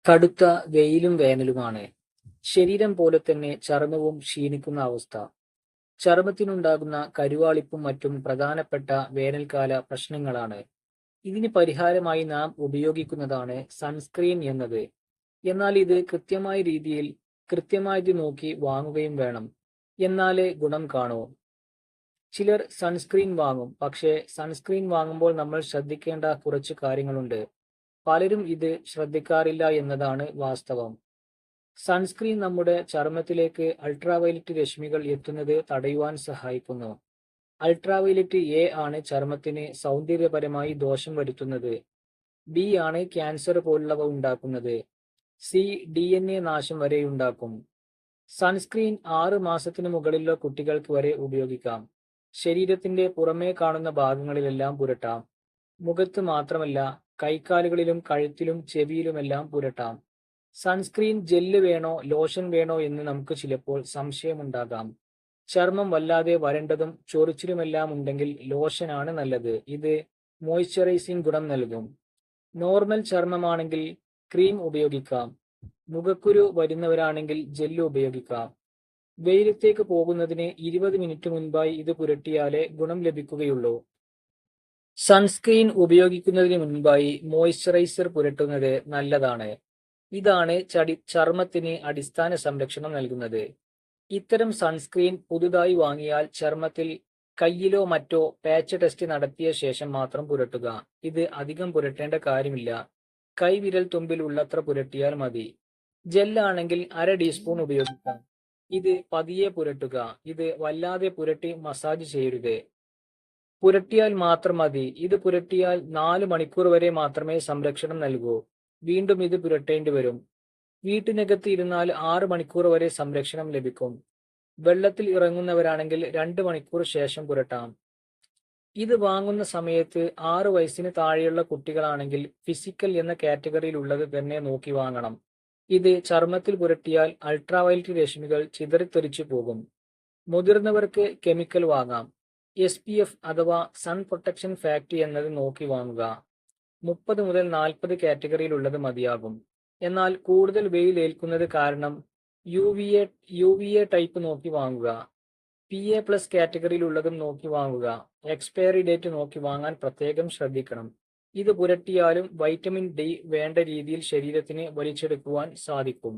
കടുത്ത വെയിലും വേനലുമാണ്. ശരീരം പോലെ തന്നെ ചർമ്മവും ക്ഷീണിക്കുന്ന അവസ്ഥ. ചർമ്മത്തിനുണ്ടാകുന്ന കരുവാളിപ്പും മറ്റും പ്രധാനപ്പെട്ട വേനൽക്കാല പ്രശ്നങ്ങളാണ്. ഇതിന് പരിഹാരമായി നാം ഉപയോഗിക്കുന്നതാണ് സൺസ്ക്രീൻ എന്നത്. എന്നാൽ ഇത് കൃത്യമായ രീതിയിൽ കൃത്യമായത് നോക്കി വാങ്ങുകയും വേണം. എന്നാലേ ഗുണം കാണൂ. ചിലർ സൺസ്ക്രീൻ വാങ്ങും, പക്ഷേ സൺസ്ക്രീൻ വാങ്ങുമ്പോൾ നമ്മൾ ശ്രദ്ധിക്കേണ്ട കുറച്ച് കാര്യങ്ങളുണ്ട്. പലരും ഇത് ശ്രദ്ധിക്കാറില്ല എന്നതാണ് വാസ്തവം. സൺസ്ക്രീൻ നമ്മുടെ ചർമ്മത്തിലേക്ക് അൾട്രാവയലറ്റ് രശ്മികൾ എത്തുന്നത് തടയുവാൻ സഹായിക്കുന്നു. അൾട്രാവയലറ്റ് എ ആണ് ചർമ്മത്തിന് സൗന്ദര്യപരമായി ദോഷം വരുത്തുന്നത്. ബി ആണ് ക്യാൻസർ പോലുള്ളവ ഉണ്ടാക്കുന്നത്. സി DNA നാശം വരെയുണ്ടാക്കും. സൺസ്ക്രീൻ 6 മാസത്തിന് മുകളിലുള്ള കുട്ടികൾക്ക് വരെ ഉപയോഗിക്കാം. ശരീരത്തിന്റെ പുറമേ കാണുന്ന ഭാഗങ്ങളിലെല്ലാം പുരട്ടാം. മുഖത്ത് മാത്രമല്ല, കൈക്കാലുകളിലും കഴുത്തിലും ചെവിയിലുമെല്ലാം പുരട്ടാം. സൺസ്ക്രീൻ ജെല്ല് വേണോ ലോഷൻ വേണോ എന്ന് നമുക്ക് ചിലപ്പോൾ സംശയമുണ്ടാകാം. ചർമ്മം വല്ലാതെ വരണ്ടതും ചൊറിച്ചിലുമെല്ലാം ഉണ്ടെങ്കിൽ ലോഷനാണ് നല്ലത്. ഇത് മോയ്സ്ചറൈസിംഗ് ഗുണം നൽകും. നോർമൽ ചർമ്മമാണെങ്കിൽ ക്രീം ഉപയോഗിക്കാം. മുഖക്കുരു വരുന്നവരാണെങ്കിൽ ജെല്ല് ഉപയോഗിക്കാം. വെയിലത്തേക്ക് പോകുന്നതിന് 20 മിനിറ്റ് മുൻപായി ഇത് പുരട്ടിയാലേ ഗുണം ലഭിക്കുകയുള്ളൂ. സൺസ്ക്രീൻ ഉപയോഗിക്കുന്നതിന് മുൻപായി മോയ്സ്ചറൈസർ പുരട്ടുന്നത് നല്ലതാണ്. ഇതാണ് ചർമ്മത്തിന് അടിസ്ഥാന സംരക്ഷണം നൽകുന്നത്. ഇത്തരം സൺസ്ക്രീൻ പുതുതായി വാങ്ങിയാൽ ചർമ്മത്തിൽ കയ്യിലോ മറ്റോ പാച്ച് ടെസ്റ്റ് നടത്തിയ ശേഷം മാത്രം പുരട്ടുക. ഇത് അധികം പുരട്ടേണ്ട കാര്യമില്ല. കൈവിരൽ തുമ്പിൽ ഉള്ളത്ര പുരട്ടിയാൽ മതി. ജെല്ലാണെങ്കിൽ 1/2 ടീസ്പൂൺ ഉപയോഗിക്കാം. ഇത് പതിയെ പുരട്ടുക. ഇത് വല്ലാതെ പുരട്ടി മസാജ് ചെയ്യരുത്. പുരട്ടിയാൽ മാത്രം മതി. ഇത് പുരട്ടിയാൽ 4 മണിക്കൂർ വരെ മാത്രമേ സംരക്ഷണം നൽകൂ. വീണ്ടും ഇത് പുരട്ടേണ്ടി വരും. വീട്ടിനകത്ത് ഇരുന്നാൽ 6 മണിക്കൂർ വരെ സംരക്ഷണം ലഭിക്കും. വെള്ളത്തിൽ ഇറങ്ങുന്നവരാണെങ്കിൽ 2 മണിക്കൂർ ശേഷം പുരട്ടാം. ഇത് വാങ്ങുന്ന സമയത്ത് 6 വയസ്സിന് താഴെയുള്ള കുട്ടികളാണെങ്കിൽ ഫിസിക്കൽ എന്ന കാറ്റഗറിയിൽ ഉള്ളത് തന്നെ നോക്കി വാങ്ങണം. ഇത് ചർമ്മത്തിൽ പുരട്ടിയാൽ അൾട്രാവയലറ്റ് രശ്മികൾ ചിതറിത്തെറിച്ചു പോകും. മുതിർന്നവർക്ക് കെമിക്കൽ വാങ്ങാം. SPF അഥവാ സൺ പ്രൊട്ടക്ഷൻ ഫാക്ടറി എന്നത് നോക്കി വാങ്ങുക. 30 മുതൽ 40 കാറ്റഗറിയിലുള്ളത് മതിയാകും. എന്നാൽ കൂടുതൽ വെയിൽ ഏൽക്കുന്നത് കാരണം UVA ടൈപ്പ് നോക്കി വാങ്ങുക. PA+ കാറ്റഗറിയിലുള്ളതും നോക്കി വാങ്ങുക. എക്സ്പയറി ഡേറ്റ് നോക്കി വാങ്ങാൻ പ്രത്യേകം ശ്രദ്ധിക്കണം. ഇത് പുരട്ടിയാലും വൈറ്റമിൻ D വേണ്ട രീതിയിൽ ശരീരത്തിന് വലിച്ചെടുക്കുവാൻ സാധിക്കും.